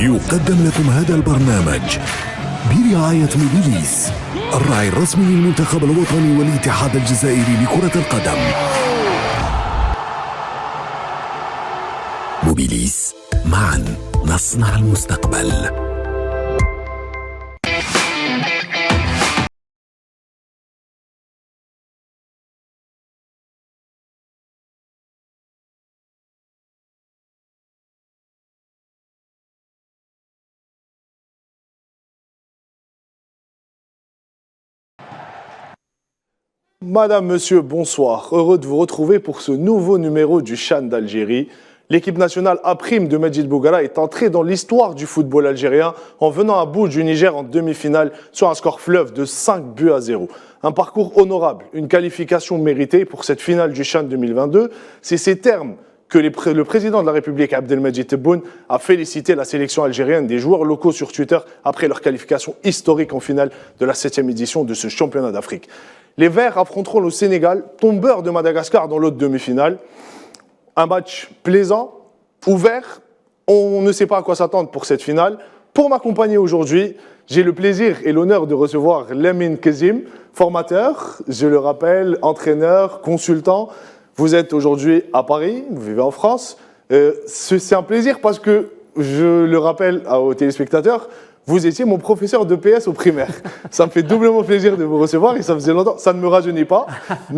يقدم لكم هذا البرنامج برعاية موبيليس، الراعي الرسمي للمنتخب الوطني والاتحاد الجزائري لكرة القدم. موبيليس، معا نصنع المستقبل. Madame, Monsieur, bonsoir. Heureux de vous retrouver pour ce nouveau numéro du CHAN d'Algérie. L'équipe nationale A' de Medjid Bougara est entrée dans l'histoire du football algérien en venant à bout du Niger en demi-finale sur un score fleuve de 5-0. Un parcours honorable, une qualification méritée pour cette finale du CHAN 2022. C'est ces termes que le président de la République, Abdelmajid Tebboune, a félicité la sélection algérienne des joueurs locaux sur Twitter après leur qualification historique en finale de la 7e édition de ce championnat d'Afrique. Les Verts affronteront le Sénégal, tombeur de Madagascar dans l'autre demi-finale. Un match plaisant, ouvert. On ne sait pas à quoi s'attendre pour cette finale. Pour m'accompagner aujourd'hui, j'ai le plaisir et l'honneur de recevoir Lamine Kezim, formateur, je le rappelle, entraîneur, consultant. Vous êtes aujourd'hui à Paris, vous vivez en France. C'est un plaisir parce que, je le rappelle aux téléspectateurs, vous étiez mon professeur de PS au primaire. Ça me fait doublement plaisir de vous recevoir et ça faisait longtemps. Ça ne me rajeunit pas,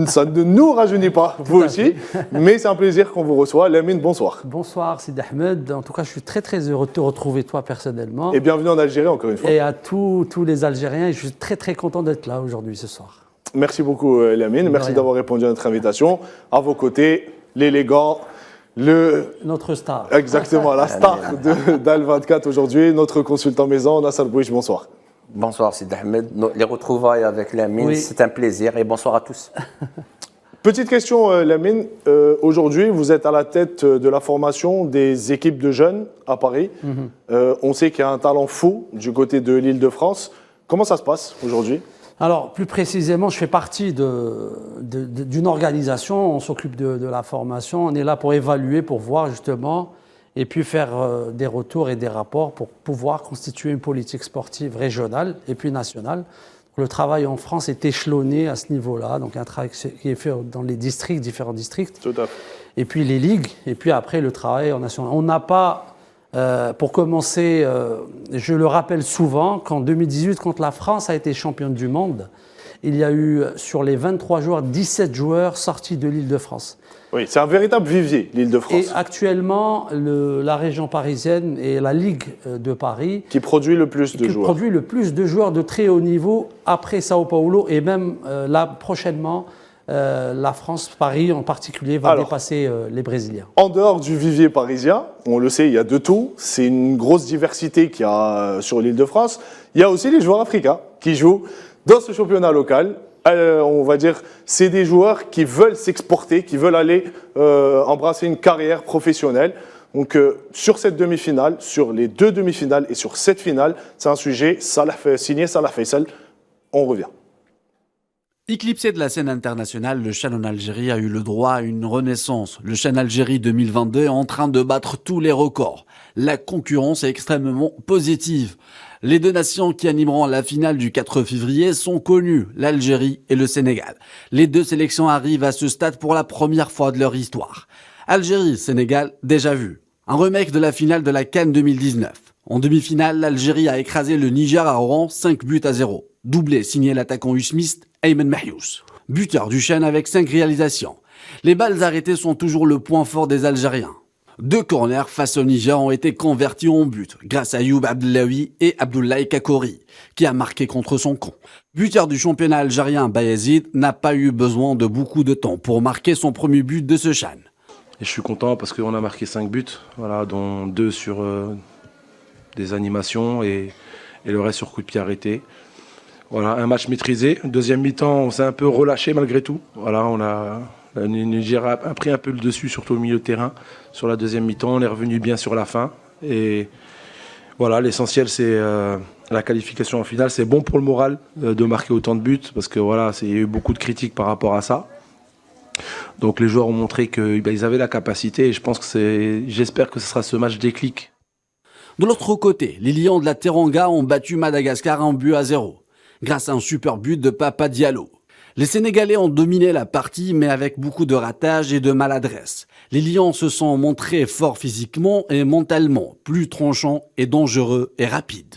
ça ne nous rajeunit pas, vous aussi. Mais c'est un plaisir qu'on vous reçoit. Lamine, bonsoir. Bonsoir, Sidi Ahmed. En tout cas, je suis très heureux de te retrouver, toi, personnellement. Et bienvenue en Algérie, encore une fois. Et à tous les Algériens. Je suis très content d'être là aujourd'hui, ce soir. Merci beaucoup, Lamine. Merci d'avoir répondu à notre invitation. À vos côtés, l'élégant, notre star. Exactement, la star d'Al24 aujourd'hui, notre consultant maison, Nassar Bouich, bonsoir. Bonsoir Sidi Ahmed, les retrouvailles avec Lamine, oui. C'est un plaisir et bonsoir à tous. Petite question Lamine, aujourd'hui vous êtes à la tête de la formation des équipes de jeunes à Paris. On sait qu'il y a un talent fou du côté de l'Île-de-France. Comment ça se passe aujourd'hui ? Alors, plus précisément, je fais partie d'une organisation, on s'occupe de la formation, on est là pour évaluer, pour voir justement, et puis faire des retours et des rapports pour pouvoir constituer une politique sportive régionale et puis nationale. Le travail en France est échelonné à ce niveau-là, donc un travail qui est fait dans les districts, différents districts, tout à fait. Et puis les ligues, et puis après le travail en national. On n'a pas... pour commencer, je le rappelle souvent, qu'en 2018, quand la France a été championne du monde, il y a eu sur les 23 joueurs, 17 joueurs sortis de l'Île-de-France. Oui, c'est un véritable vivier, l'Île-de-France. Et actuellement, la région parisienne et la Ligue de Paris... Qui produit le plus de joueurs. Qui produit le plus de joueurs de très haut niveau après Sao Paulo et même là, prochainement... la France, Paris en particulier, va dépasser les Brésiliens. En dehors du vivier parisien, on le sait, il y a de tout. C'est une grosse diversité qu'il y a sur l'Île-de-France. Il y a aussi les joueurs africains qui jouent dans ce championnat local. On va dire, c'est des joueurs qui veulent s'exporter, qui veulent aller embrasser une carrière professionnelle. Donc sur cette demi-finale, sur les deux demi-finales et sur cette finale, c'est un sujet signé Salah Faisal. On revient. Éclipsé de la scène internationale, le CHAN en Algérie a eu le droit à une renaissance. Le CHAN Algérie 2022 est en train de battre tous les records. La concurrence est extrêmement positive. Les deux nations qui animeront la finale du 4 février sont connues, l'Algérie et le Sénégal. Les deux sélections arrivent à ce stade pour la première fois de leur histoire. Algérie, Sénégal, déjà vu. Un remake de la finale de la CAN 2019. En demi-finale, l'Algérie a écrasé le Niger à Oran 5-0. Doublé signé l'attaquant usmiste Ayman Mahious. Buteur du CHAN avec 5 réalisations. Les balles arrêtées sont toujours le point fort des Algériens. 2 corners face au Niger ont été convertis en but grâce à Youb Abdellaoui et Abdoulaye Kakori, qui a marqué contre son camp. Buteur du championnat algérien, Bayezid n'a pas eu besoin de beaucoup de temps pour marquer son premier but de ce CHAN. Et je suis content parce qu'on a marqué 5 buts, voilà, dont 2 sur des animations et le reste sur coup de pied arrêté. Voilà, un match maîtrisé. Deuxième mi-temps, on s'est un peu relâché malgré tout. Voilà, le Niger a pris un peu le dessus, surtout au milieu de terrain. Sur la deuxième mi-temps, on est revenu bien sur la fin. Et voilà, l'essentiel, c'est la qualification en finale. C'est bon pour le moral de marquer autant de buts, parce que voilà, il y a eu beaucoup de critiques par rapport à ça. Donc les joueurs ont montré qu'ils avaient la capacité. Et j'espère que ce sera ce match déclic De l'autre côté, les Lions de la Teranga ont battu Madagascar 1-0, grâce à un super but de Papa Diallo. Les Sénégalais ont dominé la partie, mais avec beaucoup de ratages et de maladresse. Les Lions se sont montrés forts physiquement et mentalement, plus tranchants et dangereux et rapides.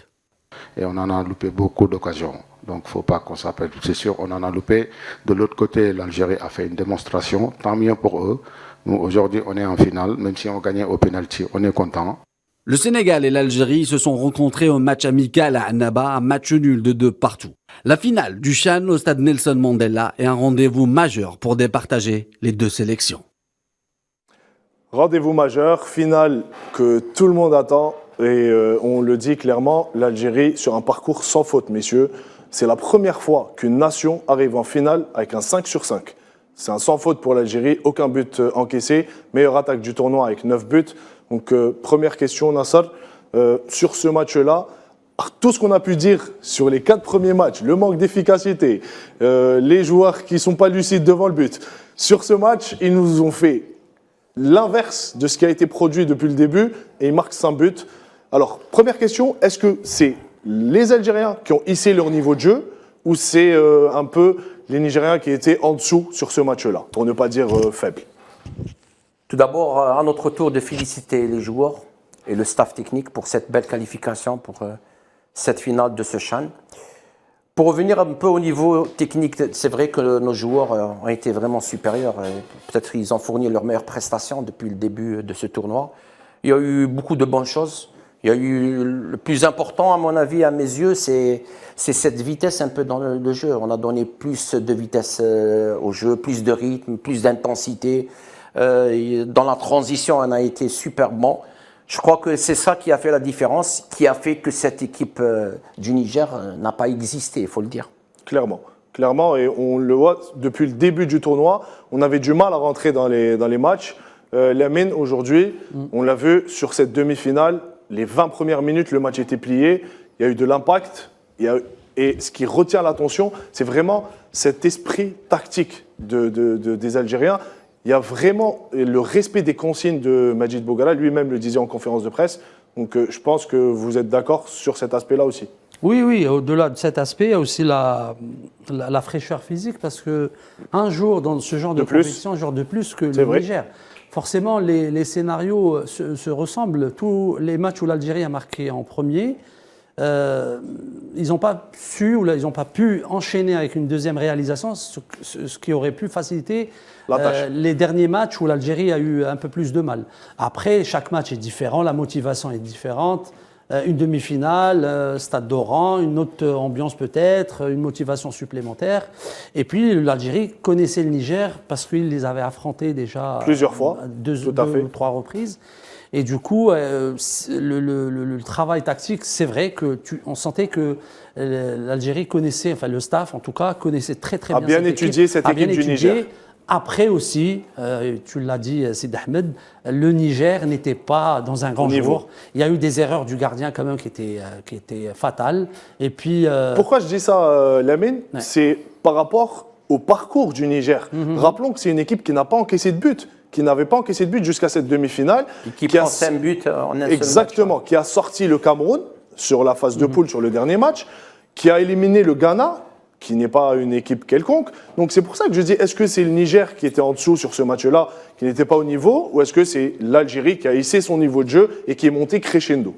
Et on en a loupé beaucoup d'occasions. Donc, il ne faut pas qu'on s'appelle. C'est sûr, on en a loupé. De l'autre côté, l'Algérie a fait une démonstration. Tant mieux pour eux. Nous, aujourd'hui, on est en finale. Même si on gagnait au pénalty, on est content. Le Sénégal et l'Algérie se sont rencontrés au match amical à Annaba, un match nul de 2 partout. La finale du CHAN au stade Nelson Mandela est un rendez-vous majeur pour départager les deux sélections. Rendez-vous majeur, finale que tout le monde attend. Et on le dit clairement, l'Algérie sur un parcours sans faute, messieurs. C'est la première fois qu'une nation arrive en finale avec un 5 sur 5. C'est un sans faute pour l'Algérie, aucun but encaissé. Meilleure attaque du tournoi avec 9 buts. Donc première question, Nassar, sur ce match-là, tout ce qu'on a pu dire sur les 4 premiers matchs, le manque d'efficacité, les joueurs qui ne sont pas lucides devant le but, sur ce match, ils nous ont fait l'inverse de ce qui a été produit depuis le début et ils marquent 5 buts. Alors, première question, est-ce que c'est les Algériens qui ont hissé leur niveau de jeu ou c'est un peu les Nigériens qui étaient en dessous sur ce match-là, pour ne pas dire faible? Tout d'abord, à notre tour de féliciter les joueurs et le staff technique pour cette belle qualification pour cette finale de ce CHAN. Pour revenir un peu au niveau technique, c'est vrai que nos joueurs ont été vraiment supérieurs. Peut-être qu'ils ont fourni leurs meilleures prestations depuis le début de ce tournoi. Il y a eu beaucoup de bonnes choses. Il y a eu le plus important, à mon avis, à mes yeux, c'est cette vitesse un peu dans le jeu. On a donné plus de vitesse au jeu, plus de rythme, plus d'intensité. Dans la transition, on a été super bon. Je crois que c'est ça qui a fait la différence, qui a fait que cette équipe du Niger n'a pas existé, il faut le dire. Clairement. Clairement, et on le voit depuis le début du tournoi, on avait du mal à rentrer dans les matchs. Lamine, aujourd'hui, on l'a vu sur cette demi-finale, les 20 premières minutes, le match était plié, il y a eu de l'impact, et ce qui retient l'attention, c'est vraiment cet esprit tactique des Algériens. Il y a vraiment le respect des consignes de Majid Boughara, lui-même le disait en conférence de presse. Donc je pense que vous êtes d'accord sur cet aspect-là aussi. Oui, au-delà de cet aspect, il y a aussi la fraîcheur physique, parce qu'un jour dans ce genre de compétition, un jour de plus que le Niger. Forcément, les scénarios se ressemblent. Tous les matchs où l'Algérie a marqué en premier, ils n'ont pas su ou ils n'ont pas pu enchaîner avec une deuxième réalisation, ce qui aurait pu faciliter les derniers matchs où l'Algérie a eu un peu plus de mal. Après, chaque match est différent, la motivation est différente. Une demi-finale, stade d'Oran, une autre ambiance peut-être, une motivation supplémentaire. Et puis l'Algérie connaissait le Niger parce qu'il les avait affrontés déjà plusieurs fois, deux ou 3 reprises. Et du coup, le travail tactique, c'est vrai que on sentait que l'Algérie connaissait, enfin le staff en tout cas, connaissait très bien cette équipe du Niger. Après aussi, tu l'as dit, Sid Ahmed, le Niger n'était pas dans un grand jour. Il y a eu des erreurs du gardien quand même qui étaient fatales. Et puis, pourquoi je dis ça, Lamine? C'est par rapport au parcours du Niger. Rappelons que c'est une équipe qui n'a pas encaissé de but, qui n'avait pas encaissé de but jusqu'à cette demi-finale. Qui prend 5 buts en un seul match. Exactement, qui a sorti le Cameroun sur la phase de poule sur le dernier match, qui a éliminé le Ghana, qui n'est pas une équipe quelconque. Donc c'est pour ça que je dis, est-ce que c'est le Niger qui était en dessous sur ce match-là, qui n'était pas au niveau, ou est-ce que c'est l'Algérie qui a hissé son niveau de jeu et qui est monté crescendo?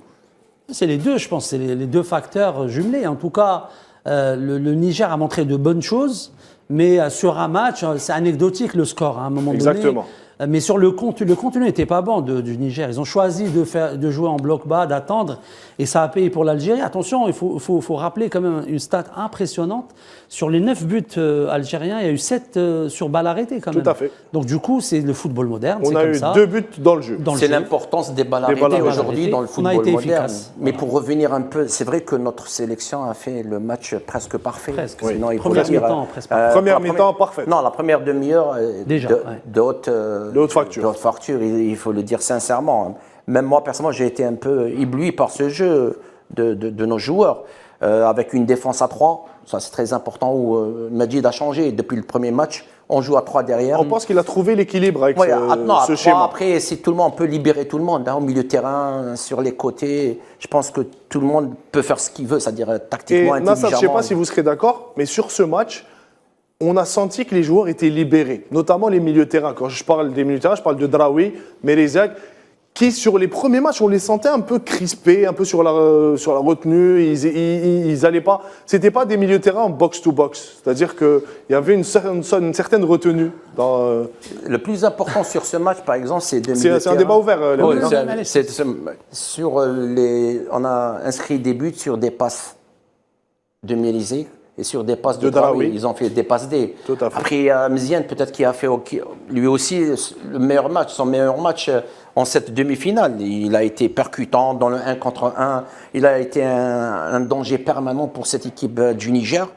C'est les deux, je pense, c'est les deux facteurs jumelés. En tout cas, le Niger a montré de bonnes choses, mais sur un match, c'est anecdotique le score à un moment donné. Exactement. Mais sur le contenu n'était pas bon du Niger. Ils ont choisi de jouer en bloc bas, d'attendre, et ça a payé pour l'Algérie. Attention, il faut rappeler quand même une stat impressionnante. Sur les 9 buts algériens, il y a eu 7 sur balle arrêtée quand même. Tout à fait. Donc du coup, c'est le football moderne. On a eu 2 buts dans le jeu. C'est l'importance des balles arrêtées aujourd'hui dans le football moderne. Efficace. Mais pour revenir un peu, c'est vrai que notre sélection a fait le match presque parfait. Presque. Sinon, il Première mi-temps, presque parfait. Première mi-temps, parfaite. Non, la première demi-heure de haute facture, il faut le dire sincèrement. Même moi, personnellement, j'ai été un peu ébloui par ce jeu de nos joueurs. Avec une défense à 3, ça c'est très important, où Majid a changé. Depuis le premier match, On joue à 3 derrière. On pense qu'il a trouvé l'équilibre avec Ouais, ce à schéma. 3, après, si tout le monde peut libérer tout le monde, au milieu de terrain, sur les côtés, je pense que tout le monde peut faire ce qu'il veut, c'est-à-dire tactiquement, Et Nassar, je ne sais intelligemment. pas si vous serez d'accord, mais sur ce match, on a senti que les joueurs étaient libérés, notamment les milieux de terrain. Quand je parle des milieux de terrain, je parle de Draoui, Merezak, qui sur les premiers matchs, on les sentait un peu crispés, un peu sur la retenue. Ils allaient pas. C'était pas des milieux de terrain en box-to-box. C'est-à-dire qu'il y avait une certaine retenue. Le plus important sur ce match, par exemple, c'est 2000. C'est un débat ouvert. Oui, on a inscrit des buts sur des passes de Mélisée et sur des passes de Draoui. Ils ont fait des passes D. Tout à fait. Après, il y a Mziane, peut-être, qui a fait lui aussi le meilleur match, son meilleur match en cette demi-finale. Il a été percutant dans le 1 contre 1. Il a été un danger permanent pour cette équipe du Niger.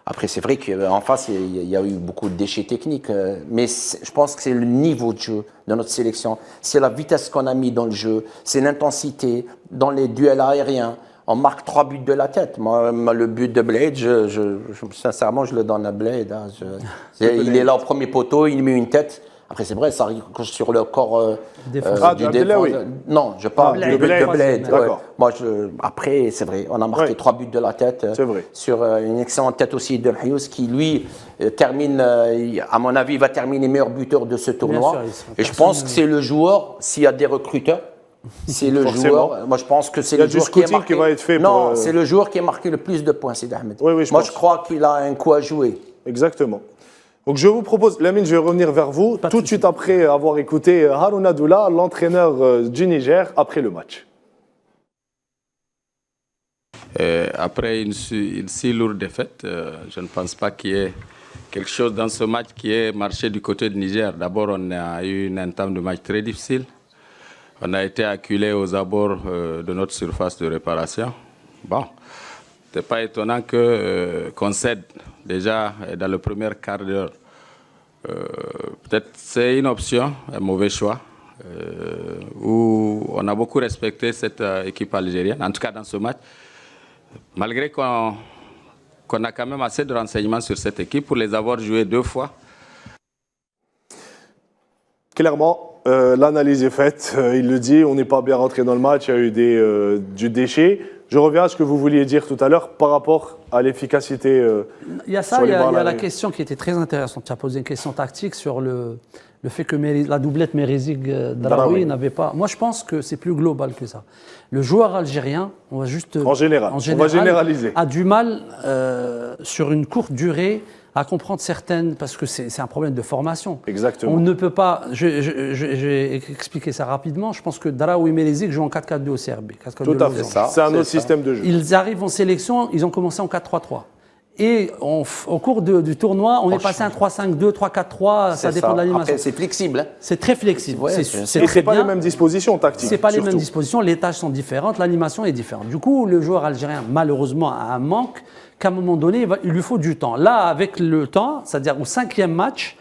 Après, c'est vrai qu'en face, il y a eu beaucoup de déchets techniques. Mais je pense que c'est le niveau de jeu de notre sélection. C'est la vitesse qu'on a mis dans le jeu. C'est l'intensité dans les duels aériens. On marque 3 buts de la tête. Moi, le but de Blade, sincèrement, je le donne à Blade. Hein. Il est là au premier poteau, il met une tête. Après, c'est vrai, ça arrive sur le corps du défenseur. Non, je parle du but de Blade. Ouais. Moi, après, c'est vrai, on a marqué 3 buts de la tête. C'est vrai. Sur une excellente tête aussi de Hughes, qui, lui, termine, à mon avis, va terminer meilleur buteur de ce tournoi. Et je pense que c'est le joueur, s'il y a des recruteurs, c'est le joueur. Moi, je pense que c'est le joueur qui est marqué. Qui va être fait non, c'est le joueur qui a marqué le plus de points, Sid Ahmed. Oui, moi, je crois qu'il a un coup à jouer. Exactement. Donc, je vous propose, Lamine, je vais revenir vers vous tout de suite après avoir écouté Harouna Doula, l'entraîneur du Niger, après le match. Après une si lourde défaite, je ne pense pas qu'il y ait quelque chose dans ce match qui ait marché du côté du Niger. D'abord, on a eu une entame de match très difficile. On a été acculé aux abords de notre surface de réparation. Bon, ce n'est pas étonnant qu'on cède déjà dans le premier quart d'heure. Peut-être c'est une option, un mauvais choix, où on a beaucoup respecté cette équipe algérienne, en tout cas dans ce match, malgré qu'on a quand même assez de renseignements sur cette équipe pour les avoir joués 2 fois. Clairement, l'analyse est faite, il le dit, on n'est pas bien rentré dans le match, il y a eu du déchet. Je reviens à ce que vous vouliez dire tout à l'heure par rapport à l'efficacité. Il y a ça, il y a la question qui était très intéressante. Tu as posé une question tactique sur le fait que la doublette Merezig-Draoui n'avait pas. Moi, je pense que c'est plus global que ça. Le joueur algérien, on va juste. En général, on va généraliser. A du mal, sur une courte durée, à comprendre certaines, parce que c'est un problème de formation. Exactement. On ne peut pas, je vais expliquer ça rapidement, je pense que Draoui et Merezig jouent en 4-4-2 au CRB. Tout à fait, c'est un autre système de jeu. Ils arrivent en sélection, ils ont commencé en 4-3-3. Et au cours du tournoi, on est passé à un 3-5-2, 3-4-3, ça dépend de l'animation. C'est flexible. Hein. C'est très flexible. Ouais, c'est pas les mêmes dispositions tactiques. C'est pas les mêmes dispositions, les tâches sont différentes, l'animation est différente. Du coup, le joueur algérien, malheureusement, a un manque qu'à un moment donné, il lui faut du temps. Là, avec le temps, c'est-à-dire au 5e match,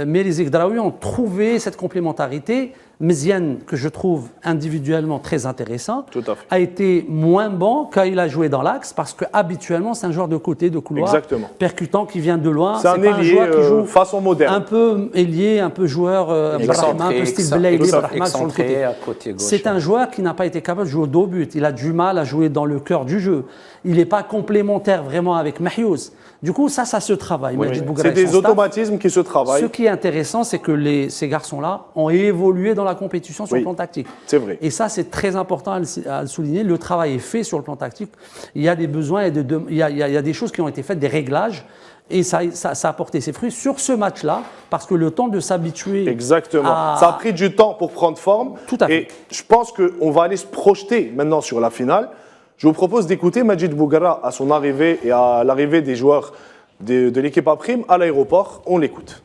Merezig et Draoui ont trouvé cette complémentarité. Mziane, que je trouve individuellement très intéressant, a été moins bon quand il a joué dans l'axe, parce qu'habituellement, c'est un joueur de côté, de couloir, percutant, qui vient de loin. C'est un ailier qui joue façon moderne. Un peu ailier, un peu joueur, un peu style Belaïli, sur le côté. C'est un joueur qui n'a pas été capable de jouer au dos but. Il a du mal à jouer dans le cœur du jeu. Il n'est pas complémentaire vraiment avec Mahiouz. Du coup, ça se travaille. Oui, c'est des automatismes qui se travaillent. Ce qui est intéressant, c'est que ces garçons-là ont évolué dans la compétition sur le plan tactique. C'est vrai. Et ça, c'est très important à le souligner. Le travail est fait sur le plan tactique. Il y a des besoins, il y a des choses qui ont été faites, des réglages. Et ça a porté ses fruits sur ce match-là, parce que le temps de s'habituer. Exactement. Ça a pris du temps pour prendre forme. Tout à fait. Et je pense qu'on va aller se projeter maintenant sur la finale. Je vous propose d'écouter Majid Bougara à son arrivée et à l'arrivée des joueurs de l'équipe A-Prime à l'aéroport. On l'écoute.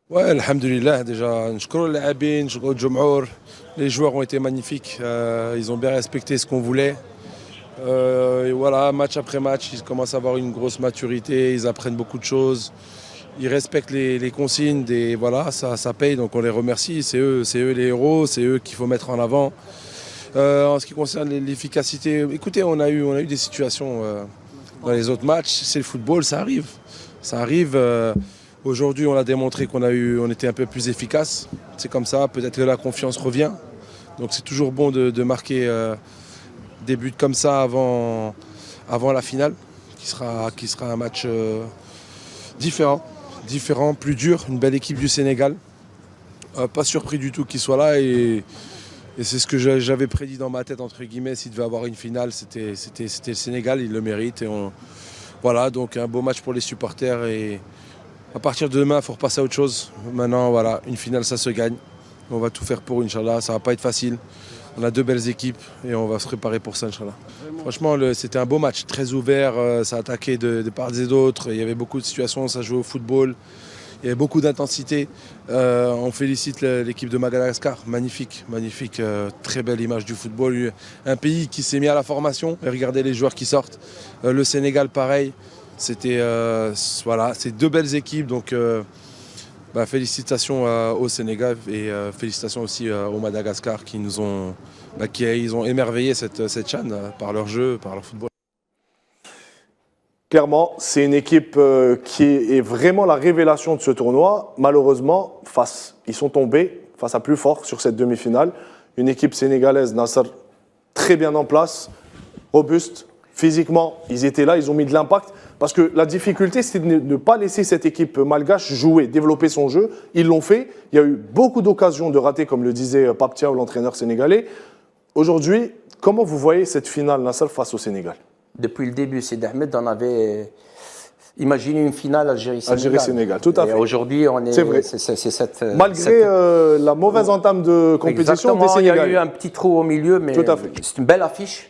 Ouais, alhamdoulilah, déjà, les joueurs ont été magnifiques, ils ont bien respecté ce qu'on voulait. Et voilà, match après match, ils commencent à avoir une grosse maturité, ils apprennent beaucoup de choses, ils respectent les consignes, voilà, ça paye, donc on les remercie, c'est eux les héros, c'est eux qu'il faut mettre en avant. En ce qui concerne l'efficacité, écoutez, on a eu des situations dans les autres matchs, c'est le football, ça arrive. Aujourd'hui, on a démontré on était un peu plus efficace. C'est comme ça, peut-être que la confiance revient. Donc c'est toujours bon de marquer des buts comme ça avant la finale, qui sera un match différent, plus dur, une belle équipe du Sénégal. Pas surpris du tout qu'il soit là et c'est ce que j'avais prédit dans ma tête, entre guillemets, s'il devait avoir une finale, c'était le Sénégal, il le mérite. Et voilà, donc un beau match pour les supporters et à partir de demain, il faut repasser à autre chose. Maintenant, voilà, une finale, ça se gagne. On va tout faire pour, Inch'Allah, ça ne va pas être facile. On a 2 belles équipes et on va se préparer pour ça, Inch'Allah. Franchement, c'était un beau match, très ouvert, ça attaquait de part et d'autre. Il y avait beaucoup de situations, ça jouait au football. Il y avait beaucoup d'intensité. On félicite l'équipe de Madagascar. Magnifique, magnifique. Très belle image du football. Un pays qui s'est mis à la formation. Et regardez les joueurs qui sortent. Le Sénégal, pareil. C'était voilà, c'est 2 belles équipes. Donc, félicitations au Sénégal et félicitations aussi au Madagascar qui nous ont, ils ont émerveillé cette CHAN par leur jeu, par leur football. Clairement, c'est une équipe qui est vraiment la révélation de ce tournoi. Malheureusement, ils sont tombés face à plus fort sur cette demi-finale. Une équipe sénégalaise, Nasser, très bien en place, robuste. Physiquement, ils étaient là, ils ont mis de l'impact. Parce que la difficulté, c'est de ne pas laisser cette équipe malgache jouer, développer son jeu. Ils l'ont fait. Il y a eu beaucoup d'occasions de rater, comme le disait Pape Thiaw, l'entraîneur sénégalais. Aujourd'hui, comment vous voyez cette finale, Nasser, face au Sénégal ? Depuis le début, Sidi Ahmed, on avait imaginé une finale Algérie-Sénégal. Algérie-Sénégal, tout à fait. Aujourd'hui, on est. C'est vrai. Malgré la mauvaise entame de compétition des Sénégalais. Il y a eu un petit trou au milieu, mais c'est une belle affiche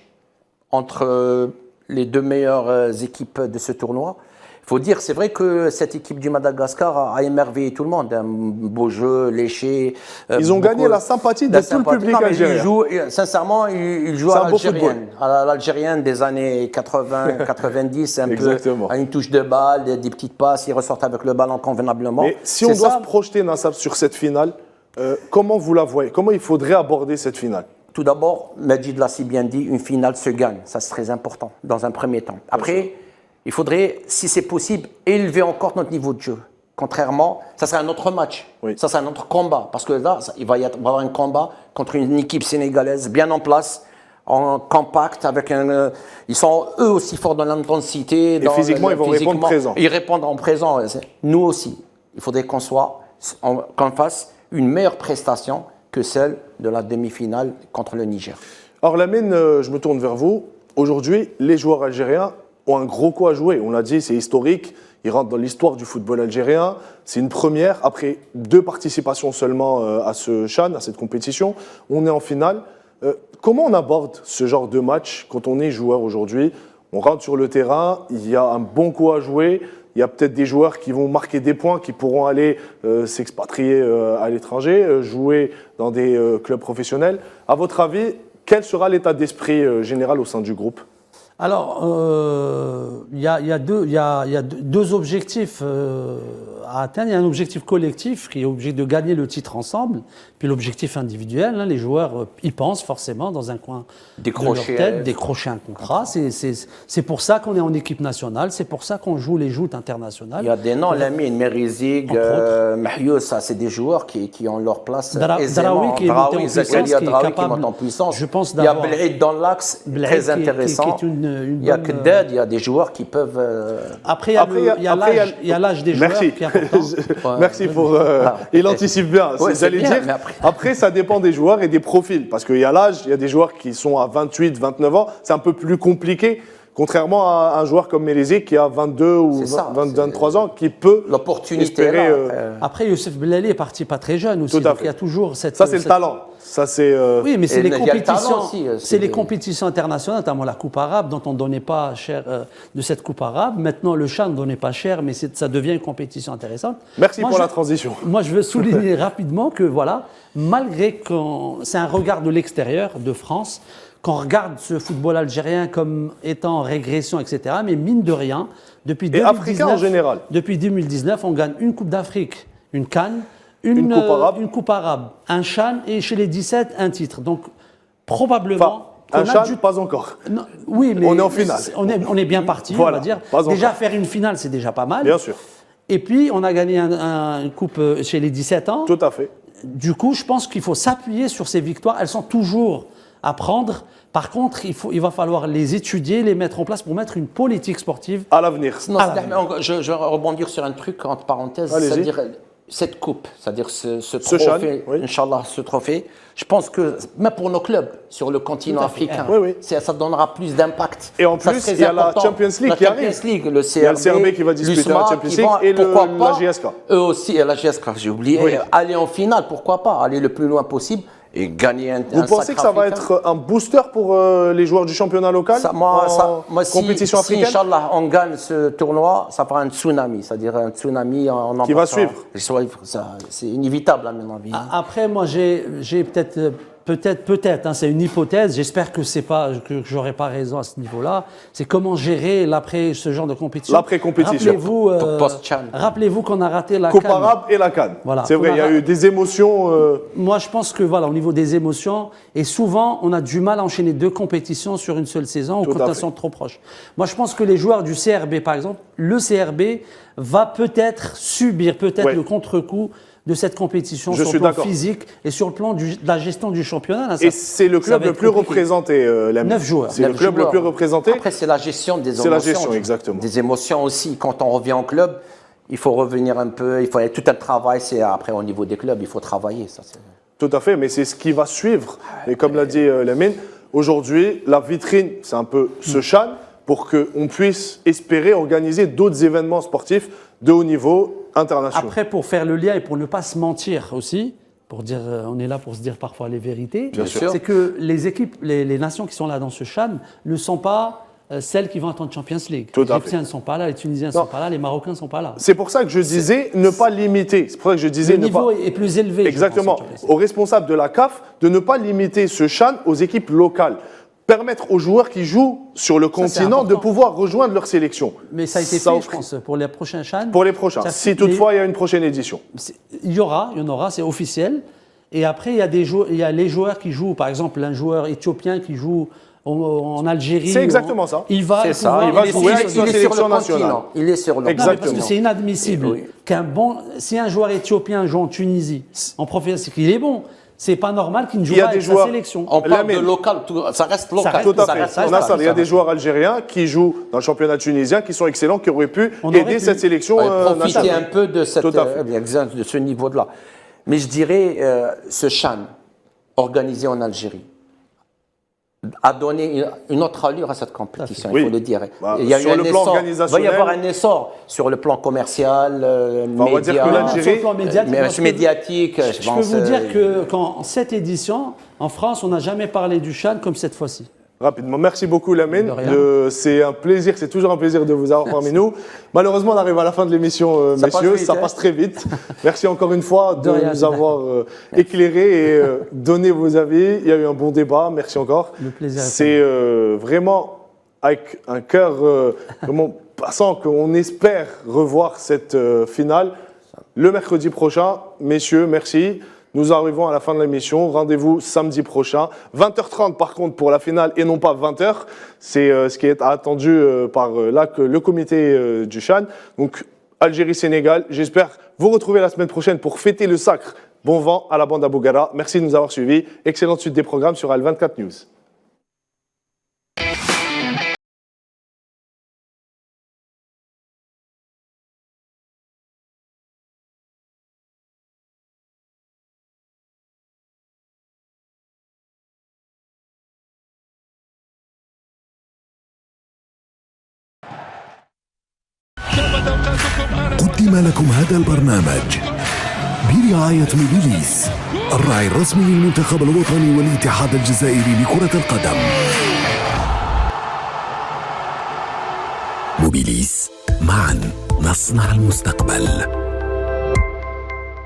entre les 2 meilleures équipes de ce tournoi. Il faut dire, c'est vrai que cette équipe du Madagascar a émerveillé tout le monde. Un beau jeu, léché. Ils ont gagné la sympathie de tout le public algérien. Sincèrement, ils jouent à l'algérienne des années 80, 90, un peu à une touche de balle, des petites passes, ils ressortent avec le ballon convenablement. Mais si on doit se projeter, Nassab, sur cette finale, comment vous la voyez ? Comment il faudrait aborder cette finale ? Tout d'abord, Majid l'a si bien dit, une finale se gagne. Ça, c'est très important dans un premier temps. Après, il faudrait, si c'est possible, élever encore notre niveau de jeu. Contrairement, ça sera un autre match, ça sera un autre combat. Parce que là, il va y avoir un combat contre une équipe sénégalaise bien en place, en compact, ils sont eux aussi forts dans l'intensité. Et physiquement, ils vont répondre présent. Ils répondent en présent. Nous aussi, il faudrait qu'on fasse une meilleure prestation que celle de la demi-finale contre le Niger. Alors Lamine, je me tourne vers vous. Aujourd'hui, les joueurs algériens ont un gros coup à jouer. On l'a dit, c'est historique. Ils rentrent dans l'histoire du football algérien. C'est une première. Après 2 participations seulement à ce CHAN, à cette compétition, on est en finale. Comment on aborde ce genre de match quand on est joueur aujourd'hui ? On rentre sur le terrain, il y a un bon coup à jouer. Il y a peut-être des joueurs qui vont marquer des points, qui pourront aller s'expatrier à l'étranger, jouer dans des clubs professionnels. À votre avis, quel sera l'état d'esprit général au sein du groupe ? Alors, il y a 2 objectifs à atteindre. Il y a un objectif collectif qui est obligé de gagner le titre ensemble, puis l'objectif individuel. Les joueurs y pensent forcément dans un coin de leur tête, décrocher un contrat. C'est pour ça qu'on est en équipe nationale, c'est pour ça qu'on joue les joutes internationales. Il y a des noms, Lamine, Merizig, Mahiou, ça c'est des joueurs qui ont leur place aisément. Draoui qui est monté en puissance, qui est capable, en puissance. Je pense il y a Belhaïd dans l'axe, très intéressant. Il y a Keddad, il y a des joueurs qui peuvent... Après, il y a l'âge des joueurs qui est important. Merci pour... il anticipe bien. J'allais dire, après, ça dépend des joueurs et des profils. Parce qu'il y a l'âge, il y a des joueurs qui sont à 28, 29 ans. C'est un peu plus compliqué. Contrairement à un joueur comme Merizig qui a 22 ou 23 ans, qui peut espérer... Après, Youssef Bellali est parti pas très jeune aussi. Donc il y a toujours cette... Ça, c'est le talent. Ça, c'est oui, mais c'est les compétitions, c'est les compétitions internationales, notamment la Coupe arabe, dont on ne donnait pas cher de cette Coupe arabe. Maintenant, le CHAN ne donnait pas cher, mais ça devient une compétition intéressante. Merci pour la transition. Moi, je veux souligner rapidement que, voilà, malgré que c'est un regard de l'extérieur, de France, qu'on regarde ce football algérien comme étant en régression, etc., mais mine de rien, depuis 2019, et africain en général. Depuis 2019, on gagne une Coupe d'Afrique, une CAN, une coupe arabe, un CHAN et chez les 17, un titre. Donc, probablement... un CHAN, pas encore. Non, oui, mais on est en finale. On est bien parti, voilà, on va dire. Déjà, faire une finale, c'est déjà pas mal. Bien sûr. Et puis, on a gagné une coupe chez les 17 ans. Tout à fait. Du coup, je pense qu'il faut s'appuyer sur ces victoires. Elles sont toujours à prendre. Par contre, il va falloir les étudier, les mettre en place pour mettre une politique sportive. À l'avenir. Non, je vais rebondir sur un truc entre parenthèses, Allez-y. c'est-à-dire cette coupe, c'est-à-dire ce Ce trophée, Chan, oui. Inch'Allah, ce trophée. Je pense que même pour nos clubs sur le continent Tout à fait. africain, Oui, oui. ça donnera plus d'impact. Et en Ça plus, serait il y a la important. Champions League La qui Champions arrive. League, le CRB, Il y a le CRB qui va disputer l'USMA, la Champions qui League vont, et pourquoi la pas, GSK. Eux aussi, et la GSK, j'ai oublié. Oui. Aller en finale, pourquoi pas, aller le plus loin possible et gagner un Vous pensez sacre que ça va africain. être un booster pour les joueurs du championnat local Moi, en compétition si africaine? Inch'Allah, on gagne ce tournoi, ça fera un tsunami, c'est-à-dire un tsunami en Qui va suivre. C'est inévitable, à mon avis. Après, moi, j'ai peut-être, c'est une hypothèse. J'espère que j'aurai pas raison à ce niveau-là. C'est comment gérer ce genre de compétition. L'après-compétition. Rappelez-vous qu'on a raté la Coupe CAN. arabe et la CAN. Voilà. C'est vrai, il y a eu des émotions. Moi, je pense que au niveau des émotions, et souvent, on a du mal à enchaîner 2 compétitions sur une seule saison ou Tout quand à elles fait. sont trop proches. Moi, je pense que les joueurs du CRB, par exemple, le CRB va peut-être subir Ouais. le contre-coup de cette compétition Je sur suis le plan d'accord. physique et sur le plan de la gestion du championnat. Là, Et c'est le ça club va le être plus compliqué. représenté. 9 joueurs. C'est le 9 club le joueurs. plus représenté. Après, c'est la gestion des émotions. C'est la gestion, exactement. Des émotions aussi. Quand on revient au club, il faut revenir un peu. Il faut tout un travail. C'est après au niveau des clubs, il faut travailler. Ça, Tout à fait, mais c'est ce qui va suivre. Et comme l'a dit Lamine, aujourd'hui, la vitrine, c'est un peu ce Chan pour qu'on puisse espérer organiser d'autres événements sportifs de haut niveau international. Après, pour faire le lien et pour ne pas se mentir aussi, pour dire, on est là pour se dire parfois les vérités, Bien sûr. c'est que les équipes, les nations qui sont là dans ce Chan ne sont pas celles qui vont attendre Champions League. Tout à Les fait. Égyptiens ne sont pas là, les Tunisiens ne Non. sont pas là, les Marocains ne sont pas là. C'est pour ça que je disais ne pas limiter. C'est pour ça que je disais Le ne niveau pas. est plus élevé. je Exactement. pense, en Champions League. Aux responsables de la CAF de ne pas limiter ce Chan aux équipes locales. Permettre aux joueurs qui jouent sur le c'est continent de important. pouvoir rejoindre leur sélection. Mais ça a été fait, je pense, pour les prochains Chan. Pour les prochains. Ça Si fait- toutefois il y a une prochaine édition. Il y en aura, c'est officiel. Et après, il y a les joueurs qui jouent, par exemple, un joueur éthiopien qui joue en Algérie. C'est exactement ça. Il va C'est ça. pouvoir- il va est jouer avec il sa est sur sélection le nationale. continent. Il est sur le Non, mais Exactement. parce que c'est inadmissible Oui. si un joueur éthiopien joue en Tunisie, en professionnel, c'est qu'il est bon. C'est pas normal qu'il ne joue Il y a pas des avec joueurs- sa sélection. On parle de Lamine. local, ça reste local. reste- Tout à Ça fait. reste- Nassar, il y a ça des reste. joueurs algériens qui jouent dans le championnat tunisien, qui sont excellents, qui auraient pu On aurait aider pu. cette sélection Profiter nationale. un peu de, Tout à fait. de ce niveau-là. Mais je dirais, ce Chan organisé en Algérie a donné une autre allure à cette compétition, Oui. il faut le dire. Bah, Il y a sur eu un le plan essor. Il va y organisationnel- avoir un essor sur le plan commercial, on va dire que Sur l'Algérie- le plan médiatique, moi, je peux- médiatique. Je peux vous dire que qu'en cette édition, en France, on n'a jamais parlé du Chan comme cette fois-ci. Rapidement, merci beaucoup Lamine. De rien. C'est un plaisir, c'est toujours un plaisir de vous avoir parmi nous. Malheureusement, on arrive à la fin de l'émission, Ça passe messieurs, vite, ça hein. passe très vite. Merci encore une fois de De rien, nous c'est avoir éclairé et donné vos avis. Il y a eu un bon débat, merci encore. Le plaisir est C'est vraiment avec un cœur vraiment passant qu'on espère revoir cette finale le mercredi prochain. Messieurs, merci. Nous arrivons à la fin de l'émission. Rendez-vous samedi prochain. 20h30 par contre pour la finale et non pas 20h. C'est ce qui est attendu par le comité du Chan. Donc Algérie-Sénégal. J'espère vous retrouver la semaine prochaine pour fêter le sacre. Bon vent à la bande à Bougara. Merci de nous avoir suivis. Excellente suite des programmes sur Al24 News. قدم لكم هذا البرنامج برعاية موبيليس الراعي الرسمي للمنتخب الوطني والاتحاد الجزائري لكرة القدم. موبيليس، معا نصنع المستقبل.